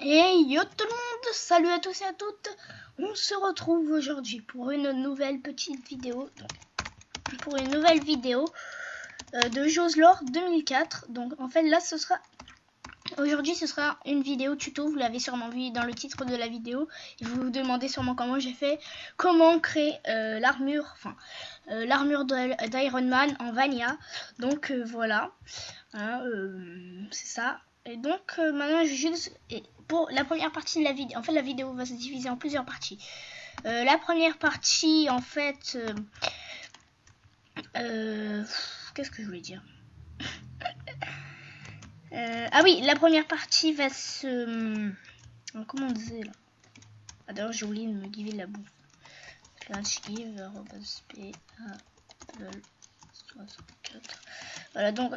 Hey yo tout le monde, salut à tous et à toutes. On se retrouve aujourd'hui pour une nouvelle petite vidéo. Pour une nouvelle vidéo de Joslore 2004. Donc en fait là aujourd'hui ce sera une vidéo tuto. Vous l'avez sûrement vu dans le titre de la vidéo. Et vous vous demandez sûrement comment j'ai fait. Comment créer l'armure d'Iron Man en Vanilla. Donc voilà. Hein, c'est ça. Et donc maintenant je vais juste... pour la première partie de la vidéo, en fait la vidéo va se diviser en plusieurs parties. La première partie en fait... qu'est-ce que je voulais dire? Ah oui, la première partie va se... comment on disait là? Ah d'ailleurs j'ai oublié de me giver la bouffe. Voilà donc...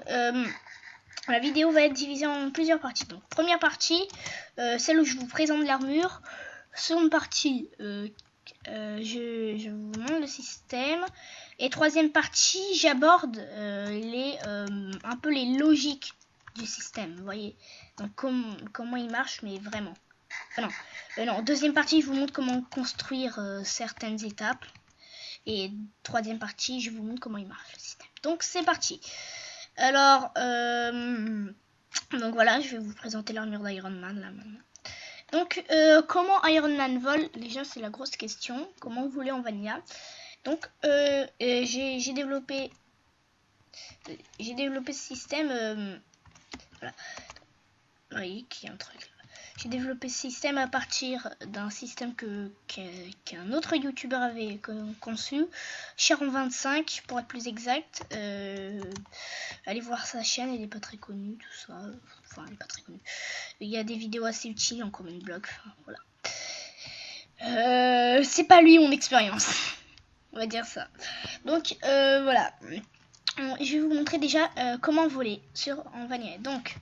la vidéo va être divisée en plusieurs parties. Donc, première partie, celle où je vous présente l'armure. Seconde partie, je vous montre le système. Et troisième partie, j'aborde un peu les logiques du système. Vous voyez, donc comment il marche, mais vraiment. Enfin, non, deuxième partie, je vous montre comment construire certaines étapes. Et troisième partie, je vous montre comment il marche le système. Donc, c'est parti. Alors, donc voilà, je vais vous présenter l'armure d'Iron Man là maintenant. Donc, comment Iron Man vole? Déjà, c'est la grosse question. Comment voler en Vanilla? Donc, j'ai développé ce système. Voilà. Oui, qui est un truc. J'ai développé ce système à partir d'un système qu'un autre youtubeur avait conçu, Charon25 pour être plus exact. Allez voir sa chaîne, elle n'est pas très connue, tout ça. Enfin, elle n'est pas très connue. Il y a des vidéos assez utiles en comment bloc. Enfin, voilà. C'est pas lui mon expérience. On va dire ça. Donc, voilà. Je vais vous montrer déjà comment voler en vanilla. Donc,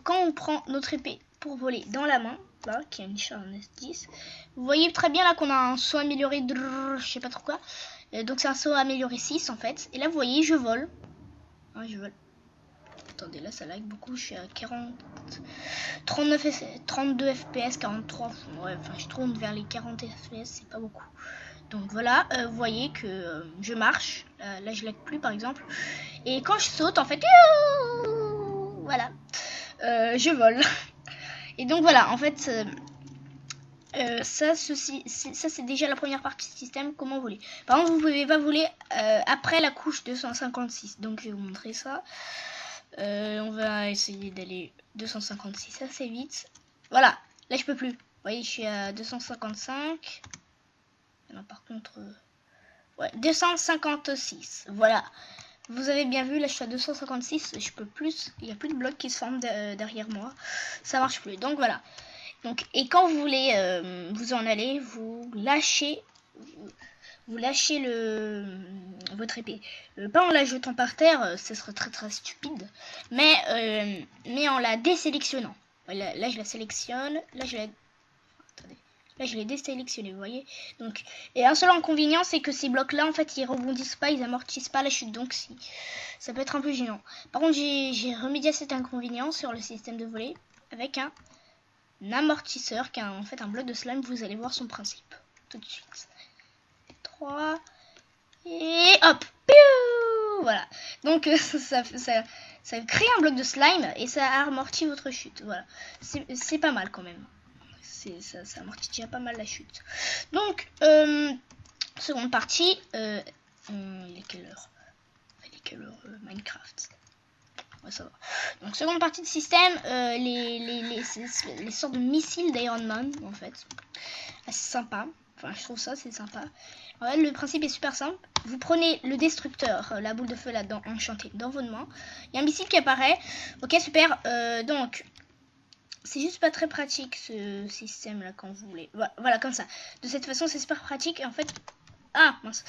quand on prend notre épée pour voler dans la main, là, qui a une charge S10, vous voyez très bien là qu'on a un saut amélioré, je sais pas trop quoi. Donc c'est un saut amélioré 6 en fait. Et là vous voyez, je vole. Hein, je vole. Attendez, là ça lag beaucoup, je suis à 32 FPS, 43. Ouais, enfin je tourne vers les 40 FPS, c'est pas beaucoup. Donc voilà, vous voyez que je marche. Là je lag plus par exemple. Et quand je saute en fait, voilà. Je vole. Et donc voilà, en fait, ça c'est déjà la première partie du système, comment voler. Par contre, vous pouvez pas voler après la couche 256. Donc je vais vous montrer ça. On va essayer d'aller 256 assez vite. Voilà, là je peux plus. Vous voyez, je suis à 255. Non, par contre, ouais, 256. Voilà. Vous avez bien vu, là je suis à 256, je peux plus, il n'y a plus de blocs qui se forment derrière moi, ça marche plus. Donc voilà. Donc, et quand vous voulez vous en aller, vous lâchez votre épée. Pas en la jetant par terre, ce serait très très stupide, mais en la désélectionnant. Là je la sélectionne, là je la... Attendez. Là, je l'ai désélectionné, vous voyez. Donc, et un seul inconvénient, c'est que ces blocs-là, en fait, ils rebondissent pas, ils amortissent pas la chute. Donc, ça peut être un peu gênant. Par contre, j'ai remédié à cet inconvénient sur le système de volée avec un amortisseur, qui est en fait un bloc de slime. Vous allez voir son principe tout de suite. 3 et hop, piou, voilà. Donc, ça crée un bloc de slime et ça amortit votre chute. Voilà, c'est pas mal quand même. Ça amortit déjà pas mal la chute. Donc, seconde partie, il est quelle heure? Minecraft. Ouais, ça va. Donc, seconde partie de système, les sortes de missiles d'Iron Man, en fait. Assez sympa. Enfin, je trouve ça, c'est sympa. En fait, le principe est super simple. Vous prenez le destructeur, la boule de feu là-dedans, enchantée, dans votre main. Il y a un missile qui apparaît. Ok, super. Donc... c'est juste pas très pratique ce système là quand vous voulez. Voilà, comme ça. De cette façon, c'est super pratique. Et en fait, ah mince.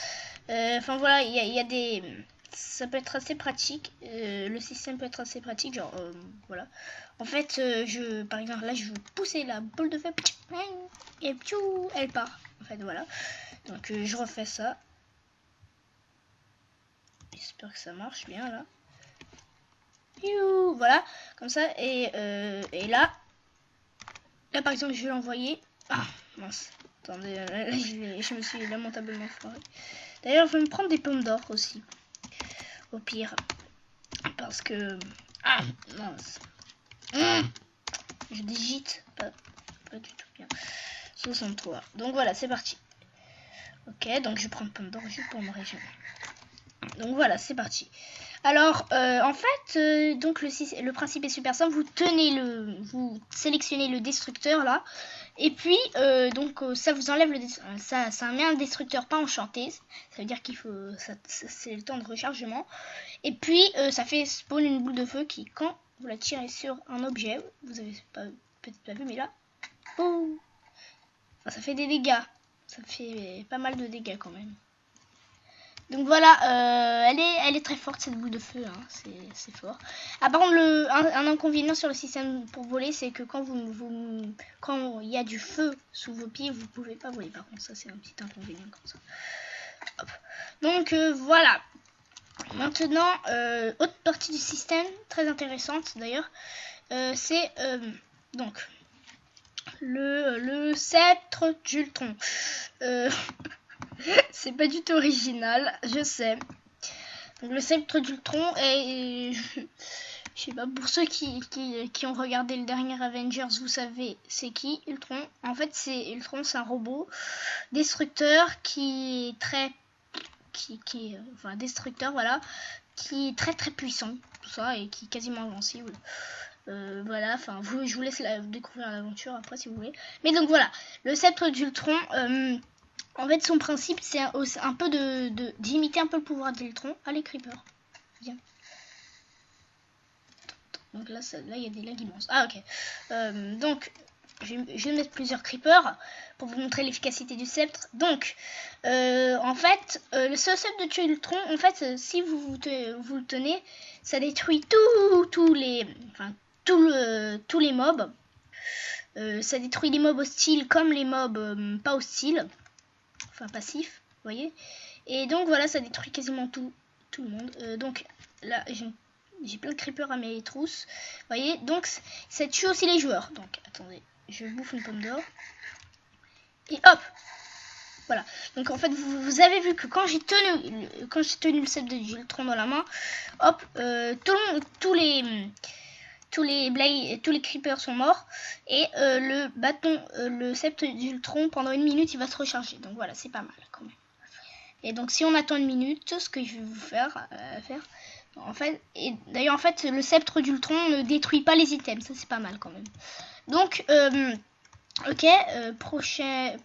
Enfin voilà, il y a des. Ça peut être assez pratique. Le système peut être assez pratique. Genre, voilà. En fait, par exemple, là, je veux pousser la boule de feu. Et piou, elle part. En fait, voilà. Donc, je refais ça. J'espère que ça marche bien là. Piou, voilà, comme ça. Et là. Là par exemple je vais l'envoyer. Ah mince. Attendez, là, je me suis lamentablement foiré. D'ailleurs je vais me prendre des pommes d'or aussi. Au pire. Parce que... Ah mince. Je digite. Pas du tout bien. 63. Donc voilà, c'est parti. Ok, donc je vais prendre pomme d'or juste pour me régénérer. Donc voilà, c'est parti. Alors, en fait, donc le principe est super simple. Vous sélectionnez le destructeur là, et puis donc ça vous enlève ça met un destructeur pas enchanté. Ça veut dire qu'il faut, c'est le temps de rechargement. Et puis ça fait spawn une boule de feu qui, quand vous la tirez sur un objet, vous avez peut-être pas vu, mais là, oh, enfin, ça fait des dégâts. Ça fait pas mal de dégâts quand même. Donc voilà, elle est très forte cette boule de feu, hein, c'est fort. Ah, par contre, un inconvénient sur le système pour voler, c'est que quand quand il y a du feu sous vos pieds, vous pouvez pas voler. Par contre, ça c'est un petit inconvénient comme ça. Hop. Donc voilà. Maintenant, autre partie du système, très intéressante d'ailleurs, c'est donc le sceptre d'Ultron. C'est pas du tout original, je sais. Donc le sceptre d'Ultron est... Je sais pas, pour ceux qui ont regardé le dernier Avengers, vous savez c'est qui Ultron. En fait, Ultron, c'est un robot destructeur qui est très... enfin, destructeur, voilà. Qui est très très puissant, tout ça, et qui est quasiment invincible. Voilà, enfin, je vous laisse découvrir l'aventure après si vous voulez. Mais donc voilà, le sceptre d'Ultron... en fait, son principe, c'est un peu d'imiter un peu le pouvoir d'Ultron. Allez, Creeper, viens. Donc là, il y a des lags immenses. Ah, ok. Donc, je vais mettre plusieurs Creepers pour vous montrer l'efficacité du sceptre. Donc, en fait, ce sceptre d'Ultron, en fait, si vous le tenez, ça détruit tous les mobs. Ça détruit les mobs hostiles comme les mobs pas hostiles. Enfin passif, vous voyez. Et donc voilà, ça détruit quasiment tout le monde. Donc là, j'ai plein de creepers à mes trousses. Vous voyez, donc ça tue aussi les joueurs. Donc attendez, je bouffe une pomme d'or. Et hop. Voilà. Donc en fait, vous avez vu que quand j'ai tenu le sceptre d'Ultron dans la main, hop, tous les creepers sont morts et le sceptre d'Ultron pendant 1 minute il va se recharger. Donc voilà, c'est pas mal quand même. Et donc si on attend 1 minute, ce que je vais vous faire en fait, et d'ailleurs en fait le sceptre d'Ultron ne détruit pas les items, ça c'est pas mal quand même. Donc ok, prochain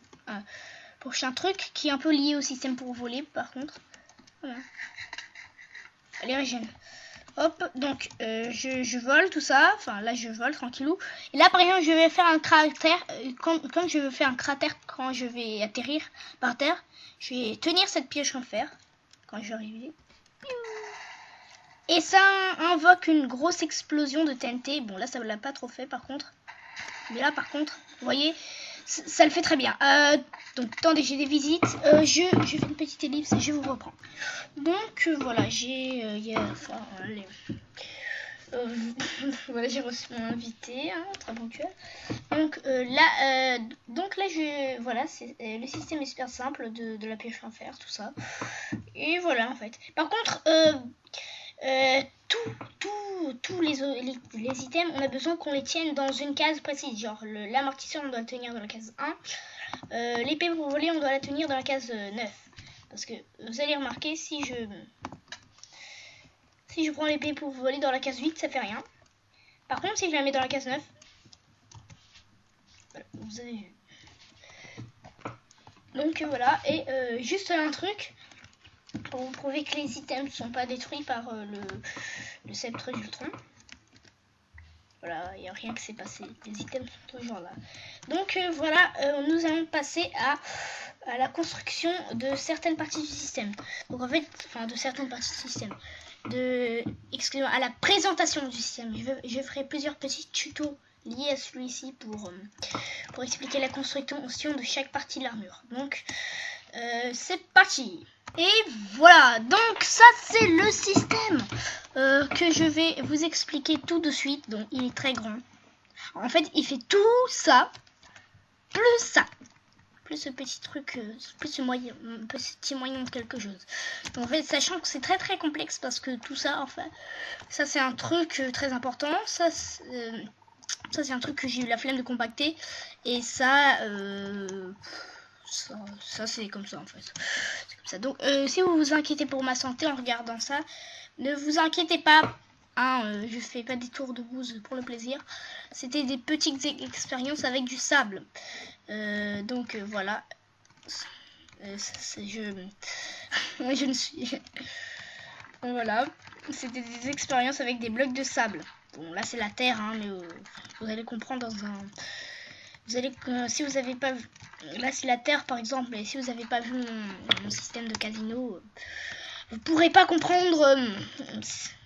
truc qui est un peu lié au système pour voler par contre. Voilà. Allez, régène. Hop, donc je vole tout ça, enfin là je vole tranquillou. Et là par exemple je vais faire un cratère, comme je veux faire un cratère quand je vais atterrir par terre, je vais tenir cette pioche en fer quand je vais arriver. Et ça invoque une grosse explosion de TNT. Bon là ça ne l'a pas trop fait par contre. Mais là par contre, vous voyez, ça le fait très bien. Donc attendez, j'ai des visites. Je fais une petite ellipse et je vous reprends. Donc voilà, voilà, j'ai reçu mon invité, hein, très ponctuel. Donc là, voilà, le système est super simple de la pioche en fer, tout ça. Et voilà en fait. Par contre, tous les items, on a besoin qu'on les tienne dans une case précise. Genre l'amortisseur, on doit le tenir dans la case 1. L'épée pour voler, on doit la tenir dans la case 9. Parce que vous allez remarquer, si je prends l'épée pour voler dans la case 8, ça fait rien. Par contre, si je la mets dans la case 9, voilà, vous avez vu. Donc voilà, et juste un truc, pour vous prouver que les items ne sont pas détruits par le sceptre d'Ultron. Voilà, il n'y a rien qui s'est passé, les items sont toujours là. Donc voilà, nous allons passer à la construction de certaines parties du système. Donc en fait, enfin de certaines parties du système. Excusez-moi, à la présentation du système. Je ferai plusieurs petits tutos liés à celui-ci pour expliquer la construction de chaque partie de l'armure. Donc c'est parti. Et voilà, donc ça c'est le système que je vais vous expliquer tout de suite. Donc il est très grand. En fait, il fait tout ça. plus ça. Plus ce petit truc, plus ce moyen, petit moyen de quelque chose. Donc, en fait, sachant que c'est très très complexe parce que tout ça, enfin, ça c'est un truc très important. Ça c'est un truc que j'ai eu la flemme de compacter. Et ça, ça c'est comme ça en fait. C'est comme ça. Donc, si vous vous inquiétez pour ma santé en regardant ça, ne vous inquiétez pas. Hein, je fais pas des tours de bouse pour le plaisir. C'était des petites expériences avec du sable. Donc voilà. Je ne suis. Voilà. C'était des expériences avec des blocs de sable. Bon, là c'est la terre, hein, mais vous allez comprendre dans un. Vous allez, si vous avez pas vu, là c'est la terre par exemple, et si vous n'avez pas vu mon système de casino, vous pourrez pas comprendre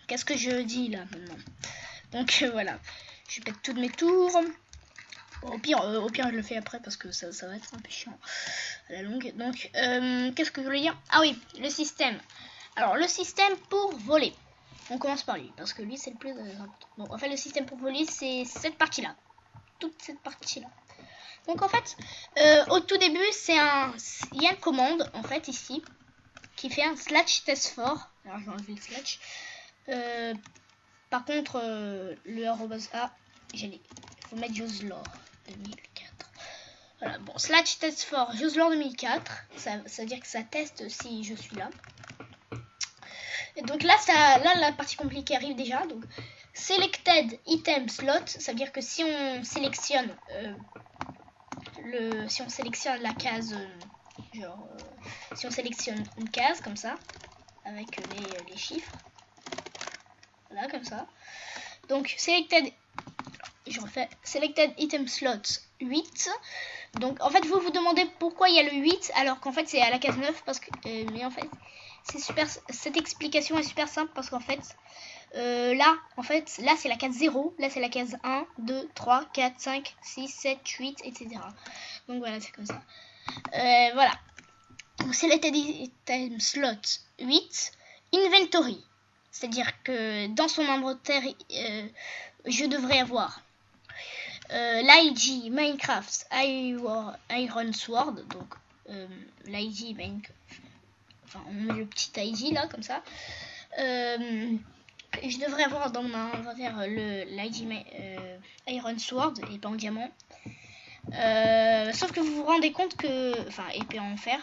qu'est-ce que je dis là maintenant. Donc voilà, je pète toutes mes tours. Au pire je le fais après parce que ça va être un peu chiant à la longue. Donc qu'est-ce que je voulais dire? Ah oui, le système. Alors le système pour voler. On commence par lui parce que lui c'est le plus important. Donc en fait le système pour voler c'est cette partie là. Toute cette partie là. Donc en fait, au tout début, il y a une commande en fait ici qui fait un slash test for. Alors je vais enlever le slash. Par contre, le arrobas A, il faut mettre Joslore 2004. Voilà, bon, slash test for Joslore 2004. Ça veut dire que ça teste si je suis là. Et donc là, la partie compliquée arrive déjà. Donc selected item slot, ça veut dire que si on sélectionne la case, si on sélectionne une case comme ça, avec les chiffres, voilà comme ça. Donc selected, je refais, selected item slot 8. Donc en fait vous vous demandez pourquoi il y a le 8 alors qu'en fait c'est à la case 9 parce que, mais en fait c'est super, cette explication est super simple parce qu'en fait là c'est la case 0, là c'est la case 1, 2, 3, 4, 5, 6, 7, 8, etc. Donc voilà, c'est comme ça. Voilà. Donc c'est l'item slot 8, inventory. C'est-à-dire que dans son inventaire, je devrais avoir l'IG Minecraft Iron Sword. Donc l'IG Minecraft. Enfin, on met le petit IG là, comme ça. Je devrais avoir dans mon inventaire l'IG Iron Sword et pas en diamant. Sauf que vous vous rendez compte que... Enfin, épée en fer.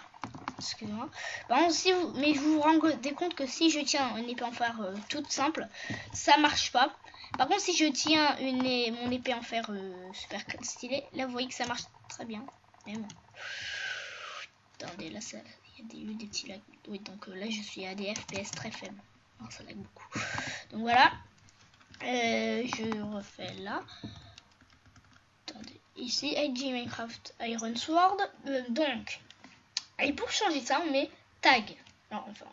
Excusez-moi. Par contre, mais vous vous rendez compte que si je tiens une épée en fer toute simple, ça marche pas. Par contre, si je tiens mon épée en fer super stylée, là vous voyez que ça marche très bien. Même. Attendez, là il y a eu des petits lags. Oui, donc là je suis à des FPS très faibles. Alors, ça lag beaucoup. Donc voilà. Je refais là. Attendez. Ici, IG Minecraft Iron Sword. Donc, et pour changer ça, on met tag. Alors, enfin,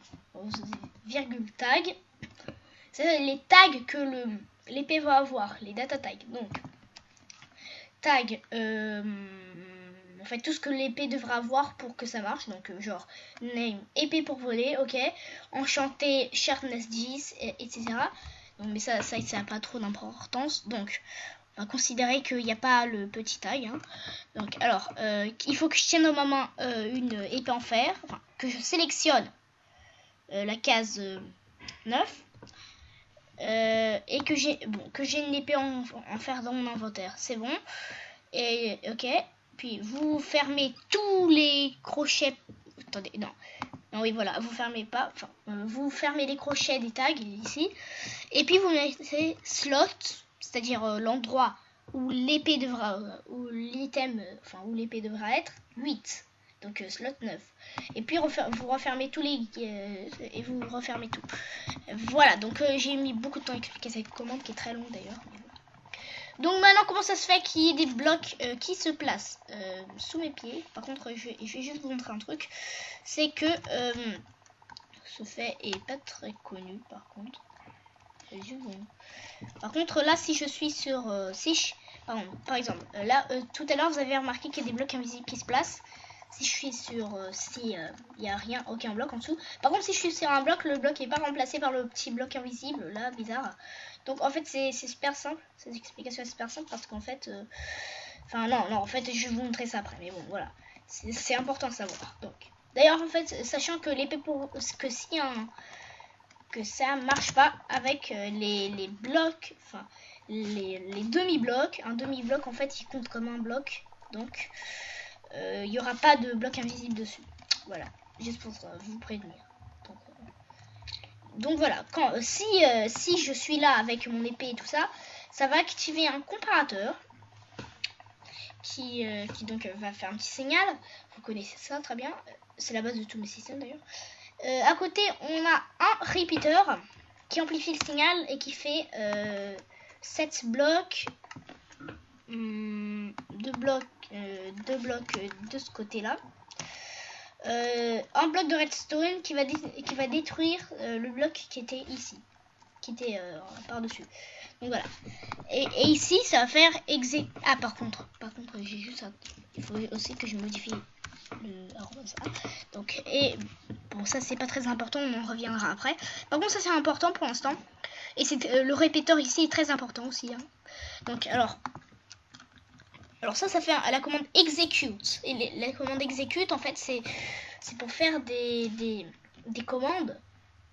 virgule tag. C'est les tags que l'épée va avoir, les data tags. Donc, tag, en fait, tout ce que l'épée devra avoir pour que ça marche. Donc, genre, name, épée pour voler, ok. Enchanté, sharpness 10, etc. Donc, mais ça n'a pas trop d'importance. Donc, on va considérer qu'il n'y a pas le petit tag. Hein. Donc, alors, il faut que je tienne dans ma main une épée en fer. Enfin, que je sélectionne la case 9. Et que j'ai une épée en fer dans mon inventaire. C'est bon. Et, ok. Puis, vous fermez tous les crochets. Attendez, non. Non, oui, voilà. Vous fermez pas. Enfin, vous fermez les crochets des tags ici. Et puis, vous mettez slot. C'est-à-dire l'endroit où l'épée devra, où l'item, enfin où l'épée devra être, 8. Donc slot 9. Et puis vous refermez tous les, et vous refermez tout. Voilà, donc j'ai mis beaucoup de temps à expliquer cette commande qui est très longue d'ailleurs. Donc maintenant, comment ça se fait qu'il y ait des blocs qui se placent sous mes pieds? Par contre, je vais juste vous montrer un truc. C'est que ce fait est pas très connu par contre. Par contre là si je suis sur par exemple là tout à l'heure vous avez remarqué qu'il y a des blocs invisibles qui se placent. Si je suis sur il n'y a rien, aucun bloc en dessous. Par contre si je suis sur un bloc, le bloc n'est pas remplacé par le petit bloc invisible là, bizarre. Donc en fait c'est super simple, cette explication est super simple parce qu'en fait Enfin non, en fait je vais vous montrer ça après, mais bon voilà, c'est important de savoir. Donc d'ailleurs en fait, sachant que l'épée que ça marche pas avec les blocs, enfin les demi-blocs. Un demi-bloc en fait il compte comme un bloc, donc il n'y aura pas de bloc invisible dessus. Voilà, juste pour vous prévenir. Donc voilà, si je suis là avec mon épée et tout ça, ça va activer un comparateur qui donc va faire un petit signal. Vous connaissez ça très bien, c'est la base de tous mes systèmes d'ailleurs. À côté on a un repeater qui amplifie le signal et qui fait 7 blocs, 2 blocs de ce côté là. Un bloc de redstone qui va détruire le bloc qui était ici, qui était par dessus. Donc voilà. Et ici ça va faire par contre j'ai juste il faut aussi que je modifie le arrobase. Donc bon, ça c'est pas très important, on en reviendra après. Par contre ça c'est important pour l'instant, et c'est le répéteur ici est très important aussi, hein. Donc alors ça fait la commande execute, et la commande execute en fait c'est pour faire des commandes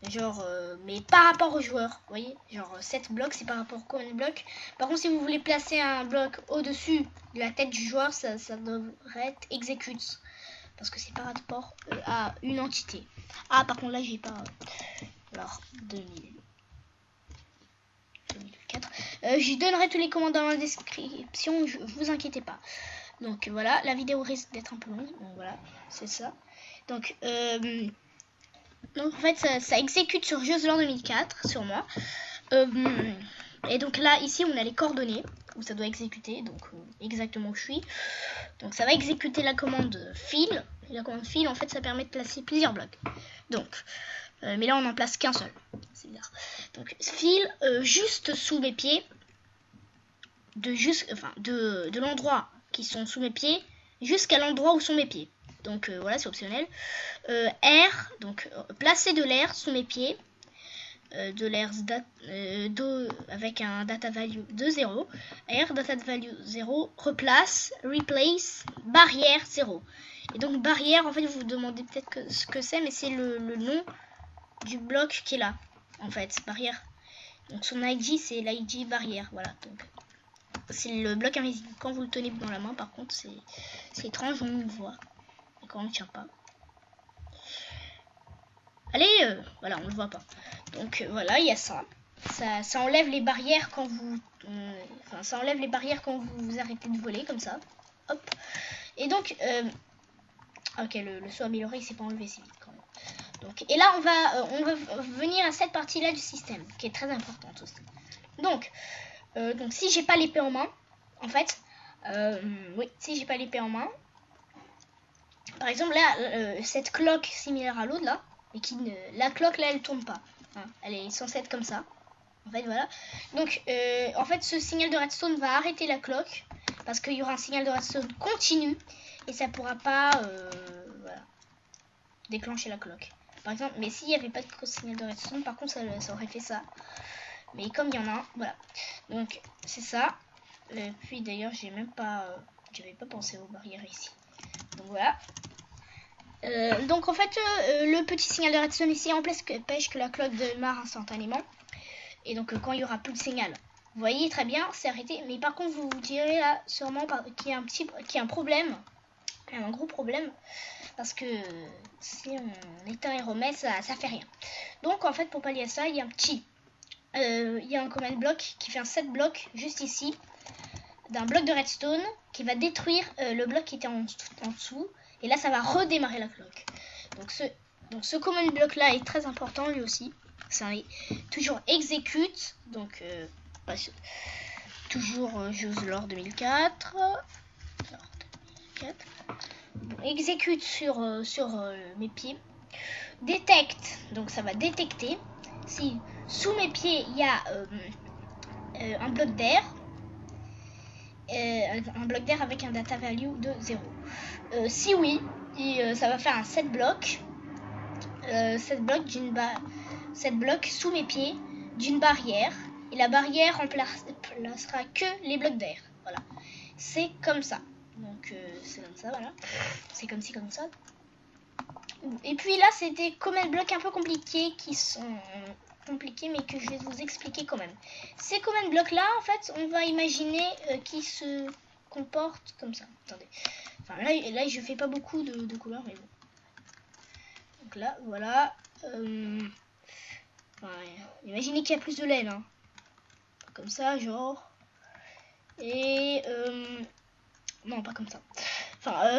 genre mais par rapport au joueur, vous voyez, genre 7 blocs c'est par rapport au command bloc. Par contre si vous voulez placer un bloc au dessus de la tête du joueur, ça devrait être execute, parce que c'est par rapport à une entité. Ah par contre là j'ai pas alors 2004. Je donnerai tous les commandes dans la description, vous inquiétez pas. Donc voilà, la vidéo risque d'être un peu longue, donc voilà, c'est ça. Donc en fait ça exécute sur Joslore 2004 sur moi. Et donc là ici on a les coordonnées où ça doit exécuter, donc exactement où je suis. Donc ça va exécuter la commande fill. Et la commande fill en fait ça permet de placer plusieurs blocs. Donc mais là on n'en place qu'un seul, c'est bizarre. Donc fill juste sous mes pieds, de l'endroit qui sont sous mes pieds jusqu'à l'endroit où sont mes pieds. Donc voilà, c'est optionnel. R, donc placer de l'air sous mes pieds, de l'air avec un data value de 0. R, data value 0, replace, replace, barrière 0. Et donc barrière, en fait, vous vous demandez peut-être ce que c'est, mais c'est le nom du bloc qui est là, en fait, barrière. Donc son ID, c'est l'ID barrière, voilà. Donc c'est le bloc invisible. Quand vous le tenez dans la main, par contre, c'est étrange, on le voit. Et quand on ne tient pas. Allez, voilà, on le voit pas. Donc voilà, il y a ça. Ça enlève les barrières quand vous... ça enlève les barrières quand vous arrêtez de voler, comme ça. Hop. Et donc... ok, le saut amélioré, il s'est pas enlevé si vite quand même. Donc, et là, on va venir à cette partie-là du système, qui est très importante aussi. Donc si j'ai pas l'épée en main, en fait... oui, si j'ai pas l'épée en main... Par exemple, là, cette cloque similaire à l'autre, là, et la cloque, là, elle tourne pas. Hein, elle est censée être comme ça. En fait, voilà. Donc, en fait, ce signal de redstone va arrêter la cloque, parce qu'il y aura un signal de redstone continu, et ça pourra pas, voilà, déclencher la cloque. Par exemple, mais s'il n'y avait pas de signal de redstone, par contre, ça aurait fait ça. Mais comme il y en a un, voilà. Donc, c'est ça. Puis, d'ailleurs, j'avais pas pensé aux barrières ici. Donc, voilà. Donc en fait le petit signal de redstone ici empêche que la cloque démarre instantanément, et donc quand il y aura plus de signal, vous voyez très bien, c'est arrêté. Mais par contre vous direz là sûrement qu'il y a un problème, un gros problème, parce que si on éteint et remet, ça fait rien. Donc en fait pour pallier à ça, il y a un command block qui fait un set bloc juste ici, d'un bloc de redstone qui va détruire le bloc qui était en dessous. Et là, ça va redémarrer la cloque. Donc ce command block là est très important lui aussi. Ça est toujours exécute. Donc toujours Joslore 2004. Bon, exécute sur mes pieds. Détecte. Donc ça va détecter si sous mes pieds il y a un bloc d'air. Un bloc d'air avec un data value de 0. Si oui, ça va faire un set bloc. 7 blocs sous mes pieds d'une barrière. Et la barrière remplacera que les blocs d'air. Voilà. c'est comme ça. Donc c'est comme ça, voilà. C'est comme ci, comme ça. Et puis là, c'est des command blocks un peu compliqués qui sont compliqués, mais que je vais vous expliquer quand même. Ces command blocks là, en fait, on va imaginer qu'ils se comportent comme ça. Attendez. Enfin là je fais pas beaucoup de couleurs, mais bon. Donc là, voilà. Enfin, imaginez qu'il y a plus de laine, hein. Comme ça, genre. Et non, pas comme ça. Enfin,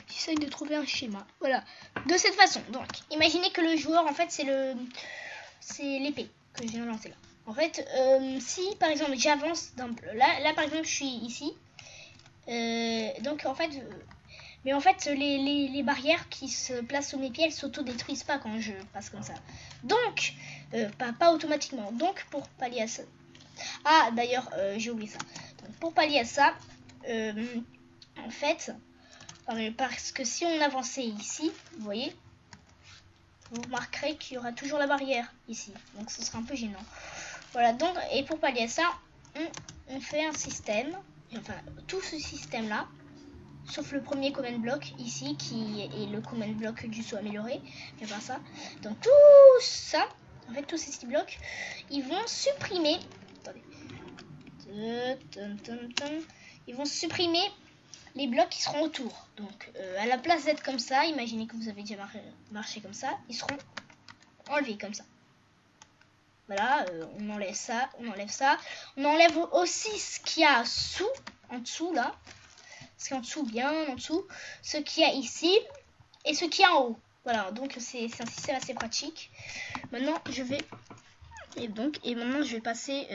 j'essaie de trouver un schéma. Voilà, de cette façon. Donc, imaginez que le joueur, en fait, c'est l'épée que je viens de lancer là. En fait, si par exemple j'avance là par exemple je suis ici. Donc en fait, mais en fait les barrières qui se placent sous mes pieds, elles s'auto-détruisent pas quand je passe comme ça. Donc, pas automatiquement. Donc pour pallier à ça. Ah d'ailleurs, j'ai oublié ça. Donc, pour pallier à ça, en fait, parce que si on avançait ici, vous voyez, vous remarquerez qu'il y aura toujours la barrière ici. Donc ce sera un peu gênant. Voilà, donc, et pour pallier à ça, on fait un système, enfin tout ce système là, sauf le premier command block ici qui est le command block du saut amélioré, mais pas ça. Donc tout ça, en fait tous ces 6 blocs, ils vont supprimer, attendez, ils vont supprimer les blocs qui seront autour. Donc à la place d'être comme ça, imaginez que vous avez déjà marché comme ça, ils seront enlevés comme ça. Voilà, on enlève ça, on enlève ça. On enlève aussi ce qu'il y a en dessous là. Ce qu'il y a en dessous, bien en dessous. Ce qu'il y a ici et ce qu'il y a en haut. Voilà, donc c'est un système assez pratique. Maintenant, je vais... Et maintenant, je vais passer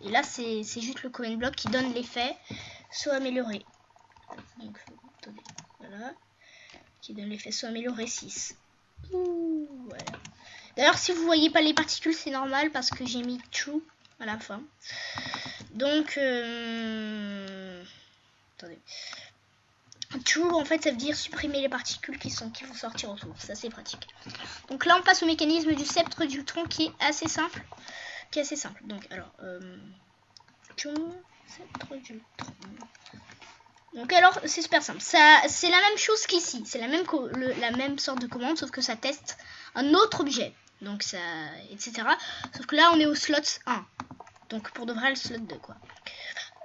Et là, c'est juste le command block qui donne l'effet soit amélioré. Donc, attendez, voilà. Qui donne l'effet soit amélioré 6. Ouh, voilà. D'ailleurs, si vous voyez pas les particules, c'est normal parce que j'ai mis true à la fin. Donc, attendez. True, en fait, ça veut dire supprimer les particules qui vont sortir autour. C'est assez pratique. Donc là, on passe au mécanisme du sceptre d'Ultron qui est assez simple. Donc, alors, sceptre d'Ultron. Donc alors, c'est super simple. C'est la même chose qu'ici. C'est la même sorte de commande, sauf que ça teste un autre objet. Donc ça, etc. Sauf que là, on est au slot 1. Donc pour de vrai, le slot 2, quoi.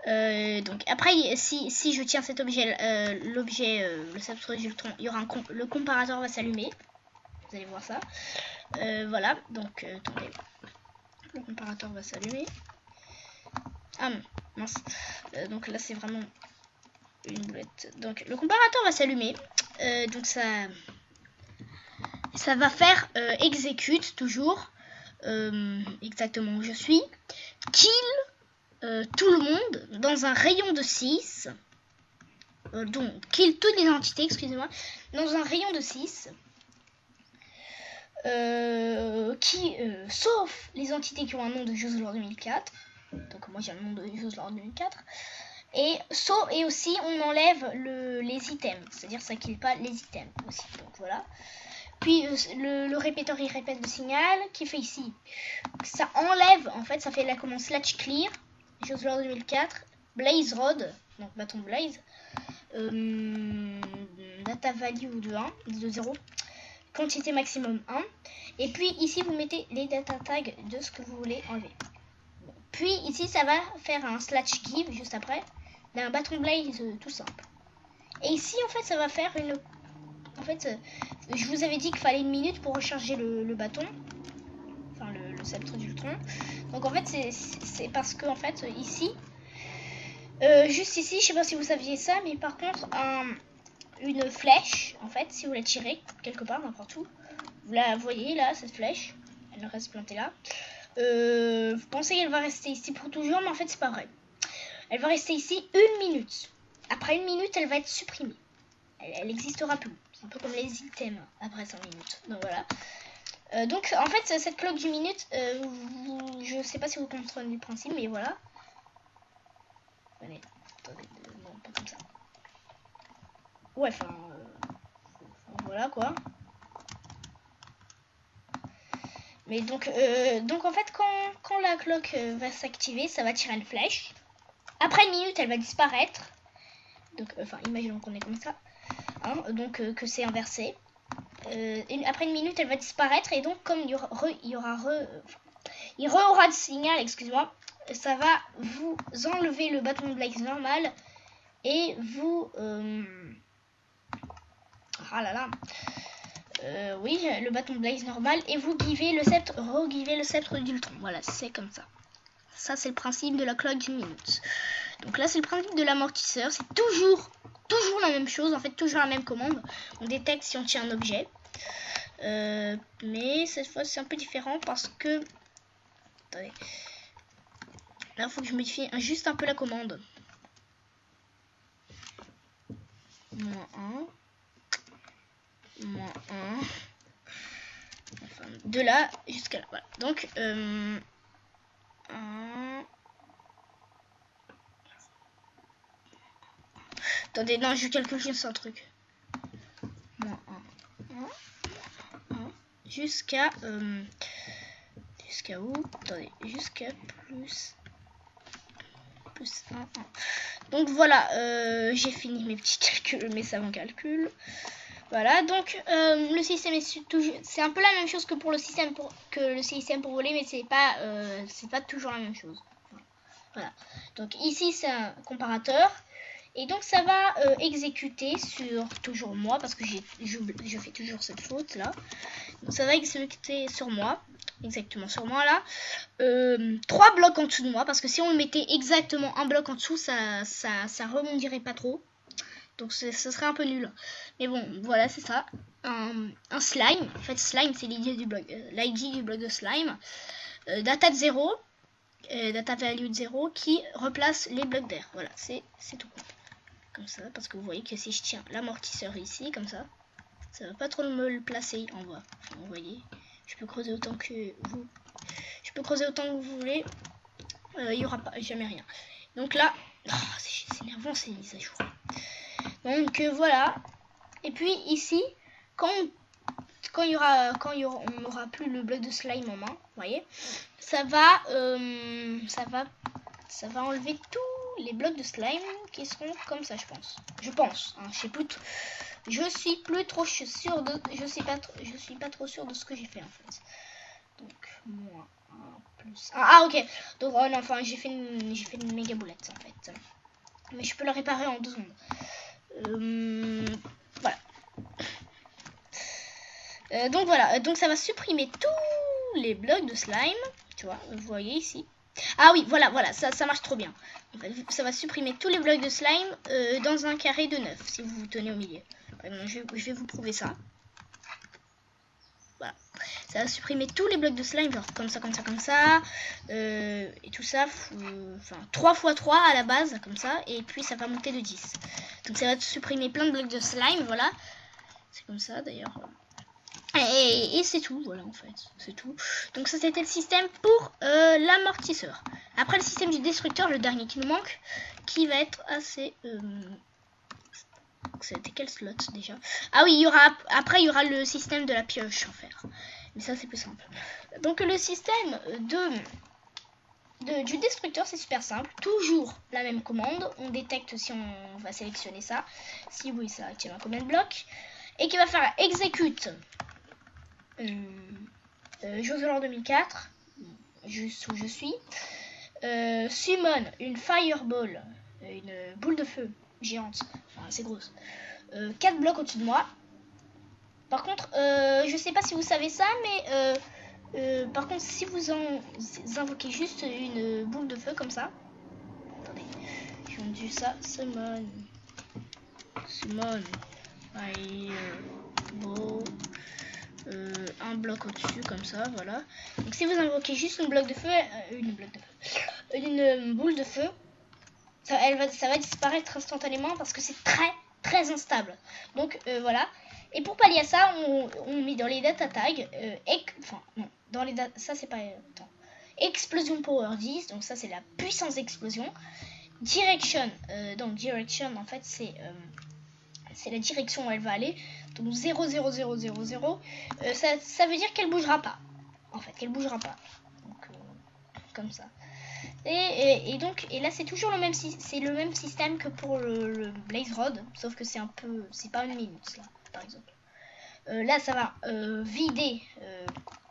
Donc après, si je tiens cet objet, le sceptre d'Ultron, il y aura le comparateur va s'allumer. Vous allez voir ça. Voilà, donc attendez. Le comparateur va s'allumer. Ah mince. Donc là, c'est vraiment... une boulette. Donc le comparateur va s'allumer. Donc ça va faire exécute toujours exactement où je suis. Kill tout le monde dans un rayon de 6. Donc kill toutes les entités, excusez-moi, dans un rayon de 6. Sauf les entités qui ont un nom de Jeux Lore 2004. Donc moi j'ai un nom de Jeux Lore 2004. Et aussi on enlève les items, c'est-à-dire ça kill pas les items aussi. Donc voilà. Puis le répéteur il répète le signal qui fait ici. Ça enlève, en fait ça fait la commande slash clear, Jeux Lore 2004, Blaze Rod, donc bâton Blaze, data value de 1, de 0, quantité maximum 1. Et puis ici vous mettez les data tags de ce que vous voulez enlever. Puis ici ça va faire un slash give juste après. D'un bâton blaze tout simple. Et ici en fait ça va faire une... En fait je vous avais dit qu'il fallait 1 minute pour recharger le bâton. Enfin le sceptre d'Ultron. Donc en fait c'est parce que en fait ici juste ici, je sais pas si vous saviez ça, mais par contre une flèche en fait si vous la tirez quelque part n'importe où, vous la voyez là cette flèche, elle reste plantée là. Vous pensez qu'elle va rester ici pour toujours, mais en fait c'est pas vrai. Elle va rester ici 1 minute. Après 1 minute, elle va être supprimée. Elle n'existera plus. C'est un peu comme les items après 5 minutes. Donc voilà. Donc en fait, cette cloque du minute, je sais pas si vous comprenez le principe, mais voilà. Allez, attendez, non, pas comme ça. Ouais, enfin, voilà quoi. Mais donc en fait, quand la cloque va s'activer, ça va tirer une flèche. Après une minute, elle va disparaître. Donc, enfin, imaginons qu'on est comme ça. Hein, donc, que c'est inversé. Après une minute, elle va disparaître. Et donc, comme il y aura de signal, excuse-moi, ça va vous enlever le bâton de Blaze normal. Et vous... ah là là. Oui, le bâton de Blaze normal. Et vous givez le sceptre, re-givez le sceptre d'Ultron. Voilà, c'est comme ça. Ça, c'est le principe de la cloque d'une minute. Donc là, c'est le principe de l'amortisseur. C'est toujours la même chose. En fait, toujours la même commande. On détecte si on tient un objet. Mais cette fois, c'est un peu différent parce que... Attendez. Là, il faut que je modifie juste un peu la commande. -1. -1. Enfin, de là jusqu'à là. Voilà. Donc, 1... Attendez, non, je calcule juste un truc. -1, 1, jusqu'à où? Attendez, jusqu'à plus 1, 1. Donc voilà, j'ai fini mes petits calculs, mes savants calculs. Voilà, donc le système c'est un peu la même chose que pour le système pour voler, mais c'est pas toujours la même chose. Voilà. Donc ici c'est un comparateur. Et donc ça va exécuter sur toujours moi, parce que je fais toujours cette faute là. Donc ça va exécuter sur moi, exactement sur moi là. 3 blocs en dessous de moi, parce que si on le mettait exactement un bloc en dessous, ça rebondirait pas trop. Donc ce serait un peu nul. Mais bon, voilà, c'est ça. Un slime. En fait, slime, c'est l'ID du bloc de slime. Data de 0. Data value de 0 qui replace les blocs d'air. Voilà, c'est tout. Comme ça, parce que vous voyez que si je tiens l'amortisseur ici, comme ça va pas trop me le placer en bas. Enfin, vous voyez, je peux creuser autant que vous voulez, il y aura pas jamais rien. Donc là, c'est énervant ces mises à jour. Donc voilà. Et puis ici, quand on n'aura plus le bloc de slime en main, vous voyez, ça va enlever tous les blocs de slime qui seront comme ça, je pense. Hein, je suis pas trop sûr de ce que j'ai fait en fait. Donc moins 1 plus 1. Ah ok. Donc oh, non, enfin j'ai fait une méga boulette en fait. Mais je peux le réparer en 2 secondes. Voilà. Donc voilà. Donc ça va supprimer tous les blocs de slime. Tu vois, vous voyez ici. Ah oui, voilà, ça marche trop bien. En fait, ça va supprimer tous les blocs de slime dans un carré de 9, si vous vous tenez au milieu. Je vais vous prouver ça. Voilà. Ça va supprimer tous les blocs de slime, genre comme ça. Et tout ça, enfin 3 x 3 à la base, comme ça. Et puis ça va monter de 10. Donc ça va supprimer plein de blocs de slime, voilà. C'est comme ça d'ailleurs. Et c'est tout, voilà en fait, c'est tout. Donc ça c'était le système pour l'amortisseur. Après le système du destructeur, le dernier qui nous manque, qui va être assez... C'était quel slot déjà? Ah oui, après il y aura le système de la pioche en fer. Mais ça c'est plus simple. Donc le système du destructeur c'est super simple. Toujours la même commande. On détecte si on va sélectionner ça. Si oui, ça tient un combien de blocs. Et qui va faire exécute. Josolor 2004, juste où je suis. Summon une fireball, une boule de feu géante, enfin c'est grosse. 4 blocs au-dessus de moi. Par contre, je sais pas si vous savez ça, mais par contre, si vous invoquez juste une boule de feu comme ça. Attendez, j'ai entendu ça. Summon fireball. Un bloc au-dessus comme ça, voilà. Donc si vous invoquez juste une boule de feu, ça va disparaître instantanément parce que c'est très instable. Donc voilà. Et pour pallier à ça, on met dans les data tags, ça c'est pas explosion power 10, donc ça c'est la puissance d'explosion. Direction, donc direction en fait c'est la direction où elle va aller. Donc 0, 0, 0, 0, 0. Ça veut dire qu'elle bougera pas. En fait, qu'elle bougera pas. Donc, comme ça. Et donc, et là c'est toujours le même, c'est le même système que pour le Blaze Rod, sauf que c'est un peu, c'est pas une minute là, par exemple. Là ça va vider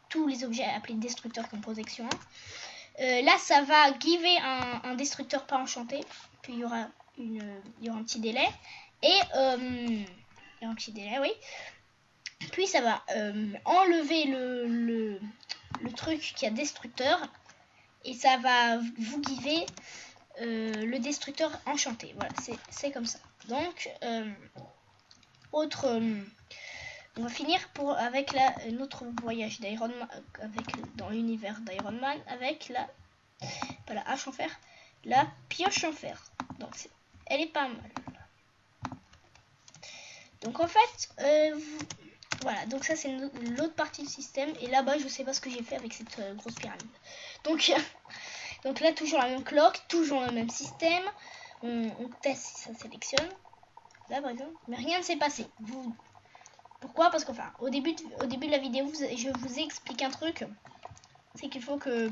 tous les objets appelés destructeurs comme protection. Là ça va giver un destructeur pas enchanté, puis il y aura un petit délai, et il y a un petit délai, oui. Puis ça va enlever le truc qui a destructeur, et ça va vous giver le destructeur enchanté. Voilà, c'est comme ça. Donc on va finir avec notre voyage d'Iron Man, dans l'univers d'Iron Man, avec pas la hache en fer, la pioche en fer. Donc elle est pas mal. Donc en fait, voilà, donc ça c'est l'autre partie du système. Et là-bas, je sais pas ce que j'ai fait avec cette grosse pyramide. Donc, donc là, toujours la même cloque, toujours le même système. On teste si ça sélectionne. Là par exemple, mais rien ne s'est passé. Pourquoi? Parce qu'enfin, au début de la vidéo, je vous ai expliqué un truc. C'est qu'il faut que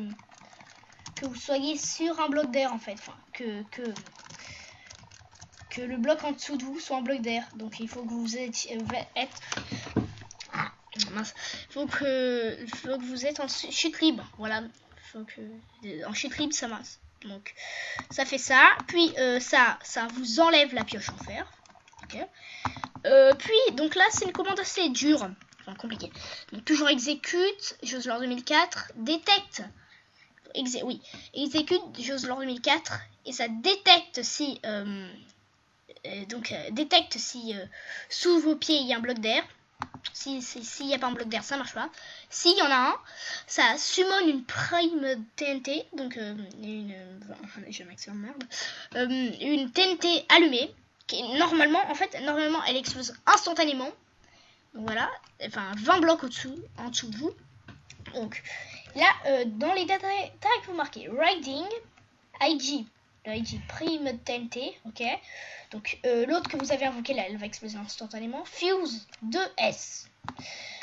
vous soyez sur un bloc d'air en fait. Enfin, que le bloc en dessous de vous soit un bloc d'air. Donc il faut que vous faut que vous êtes en chute libre. Voilà. En chute libre ça marche. Donc ça fait ça. Puis ça vous enlève la pioche en fer. Ok. Puis donc là c'est une commande assez dure. Enfin compliquée. Donc toujours exécute. Joslore 2004. Détecte. Exécute Joslore 2004. Et ça détecte si détecte si sous vos pieds il y a un bloc d'air. S'il n'y a pas un bloc d'air, ça marche pas. S'il y en a un, ça summon une prime TNT. Donc une TNT allumée. Qui normalement elle explose instantanément. Donc voilà. Enfin 20 blocs en dessous de vous. Donc là dans les data tags vous marquez Riding IG. Le IG prime TNT, ok. Donc l'autre que vous avez invoqué là, elle va exploser instantanément. Fuse 2S.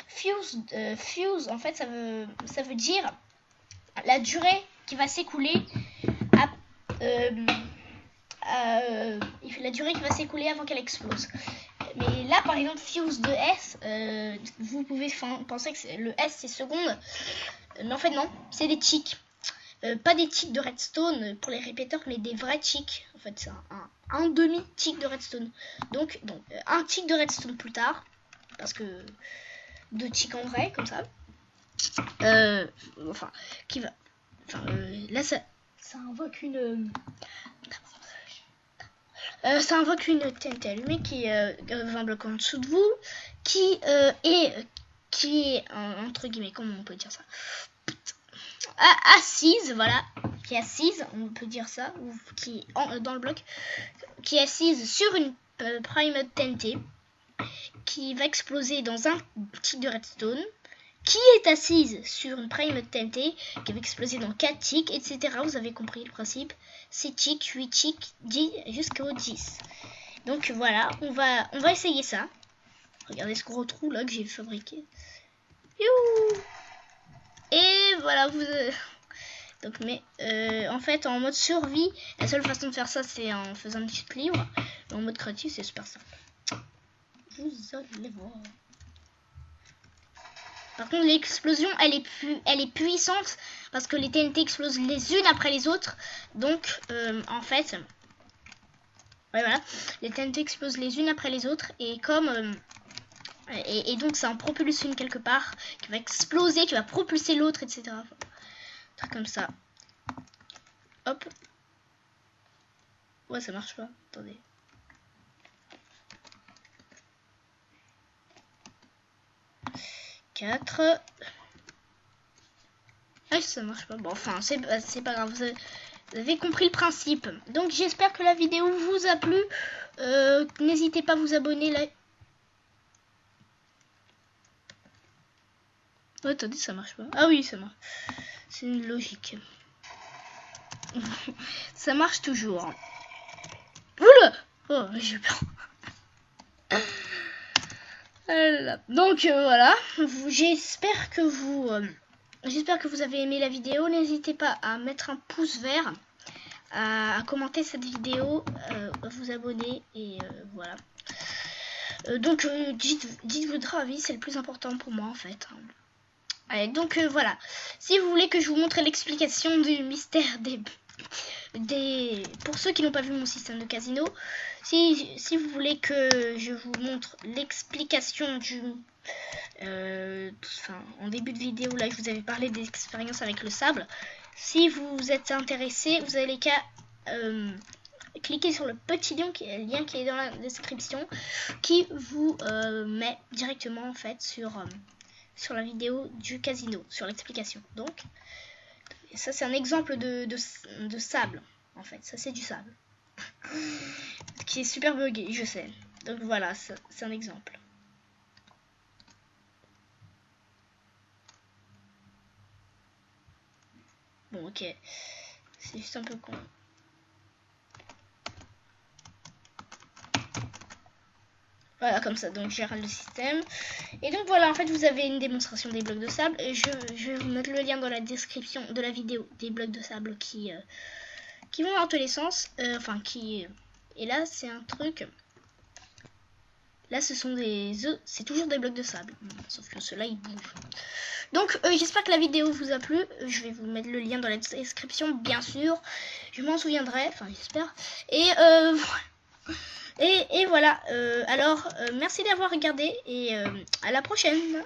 Fuse, en fait, ça veut dire la durée qui va s'écouler la durée qui va s'écouler avant qu'elle explose. Mais là, par exemple, Fuse 2S, vous pouvez penser que le S c'est seconde, mais en fait non, c'est des ticks. Pas des ticks de redstone pour les répéteurs, mais des vrais ticks. En fait, c'est un demi-tick de redstone. Donc un tick de redstone plus tard. Parce que 2 ticks en vrai, comme ça. Là, ça invoque une... ça invoque une TNT allumée qui est 20 blocs en dessous de vous. Qui est entre guillemets, comment on peut dire ça, assise, voilà, qui est assise, on peut dire ça, ou qui est dans le bloc, qui est assise sur une prime TNT, qui va exploser dans un tick de redstone, qui est assise sur une prime TNT, qui va exploser dans 4 ticks, etc. Vous avez compris le principe, 6 ticks, 8 ticks, 10 jusqu'au 10. Donc voilà, on va essayer ça. Regardez ce gros trou là que j'ai fabriqué. Youhou! Et voilà, donc en fait en mode survie, la seule façon de faire ça c'est en faisant des chutes libres. Mais en mode créatif c'est super simple. Vous allez voir. Par contre l'explosion elle est puissante parce que les TNT explosent les unes après les autres. Donc en fait, ouais, voilà, les TNT explosent les unes après les autres et comme et donc ça en propulse une quelque part qui va exploser, qui va propulser l'autre, etc. Enfin, un truc comme ça. Hop. Ouais, ça marche pas. Attendez. Quatre. Ah, ça marche pas. Bon, enfin, c'est pas grave. Vous avez compris le principe. Donc, j'espère que la vidéo vous a plu. N'hésitez pas à vous abonner. Là. Oh, attendez, ça marche pas. Ah oui, ça marche. C'est une logique. Ça marche toujours. Oula! Oh, j'ai peur. Donc voilà, j'espère que vous avez aimé la vidéo. N'hésitez pas à mettre un pouce vert à commenter cette vidéo, à vous abonner et voilà. Donc dites votre avis, c'est le plus important pour moi en fait. Allez, donc voilà. Si vous voulez que je vous montre l'explication du mystère pour ceux qui n'ont pas vu mon système de casino, si vous voulez que je vous montre l'explication du en début de vidéo, là je vous avais parlé des expériences avec le sable. Si vous êtes intéressé, vous avez qu'à cliquer sur le petit lien qui est dans la description, qui vous met directement en fait sur la vidéo du casino, sur l'explication. Donc ça c'est un exemple de sable en fait, ça c'est du sable qui est super buggé, je sais. Donc voilà, c'est un exemple. Bon, ok, c'est juste un peu con. Voilà, comme ça, donc j'ai le système. Et donc voilà, en fait, vous avez une démonstration des blocs de sable. Et je vais vous mettre le lien dans la description de la vidéo des blocs de sable qui vont dans tous les sens. Et là, c'est un truc... Là, ce sont des œufs, c'est toujours des blocs de sable. Sauf que ceux-là, ils bougent. Donc, j'espère que la vidéo vous a plu. Je vais vous mettre le lien dans la description, bien sûr. Je m'en souviendrai, enfin, j'espère. Et voilà, alors merci d'avoir regardé et à la prochaine.